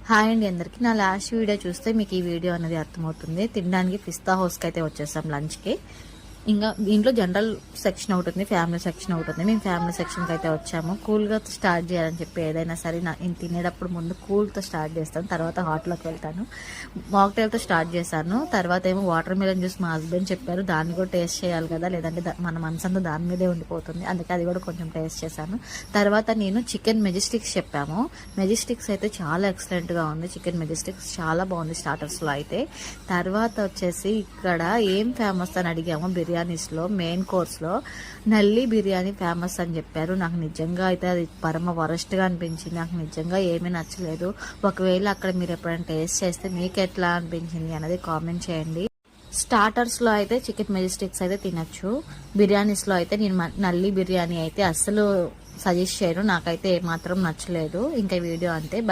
Hi అండి అందరికి. నా లాస్ట్ వీడియో చూస్తే మీకు ఈ వీడియో అనేది అర్థమవుతుంది. తినడానికి పిస్తా హౌస్కి అయితే వచ్చేసాం లంచ్కి. ఇంకా దీంట్లో జనరల్ సెక్షన్ ఒకటి ఉంది, ఫ్యామిలీ సెక్షన్ ఒకటి ఉంది. మేము ఫ్యామిలీ సెక్షన్కి అయితే వచ్చాము. కూల్గా స్టార్ట్ చేయాలని చెప్పి ఏదైనా సరే నేను తినేటప్పుడు ముందు కూల్తో స్టార్ట్ చేస్తాను, తర్వాత హాట్లోకి వెళ్తాను. మాక్టైల్తో స్టార్ట్ చేశాను. తర్వాత ఏమో వాటర్ మిలన్ జ్యూస్ మా హస్బెండ్ చెప్పారు, దాన్ని కూడా టేస్ట్ చేయాలి కదా, లేదంటే మన మనసంతా దాని మీదే ఉండిపోతుంది. అందుకే అది కూడా కొంచెం టేస్ట్ చేశాను. తర్వాత నేను చికెన్ మెజెస్టిక్స్ చెప్పాము. మెజెస్టిక్స్ అయితే చాలా ఎక్సలెంట్గా ఉంది. చికెన్ మెజెస్టిక్స్ చాలా బాగుంది స్టార్టర్స్లో అయితే. తర్వాత వచ్చేసి ఇక్కడ ఏం ఫేమస్ అని అడిగాము. బిర్యానీస్లో మెయిన్ కోర్స్లో నల్లి బిర్యానీ ఫేమస్ అని చెప్పారు. నాకు నిజంగా అయితే అది పరమ వరస్ట్గా అనిపించింది. నాకు నిజంగా ఏమీ నచ్చలేదు. ఒకవేళ అక్కడ మీరు ఎప్పుడైనా టేస్ట్ చేస్తే మీకు ఎట్లా అనిపించింది అనేది కామెంట్ చేయండి. స్టార్టర్స్లో అయితే చికెన్ మెజెస్టిక్స్ అయితే తినచ్చు. బిర్యానీస్లో అయితే నేను నల్లి బిర్యానీ అయితే అస్సలు సజెస్ట్ చేయను. నాకైతే ఏమాత్రం నచ్చలేదు. ఇంకా వీడియో అంతే.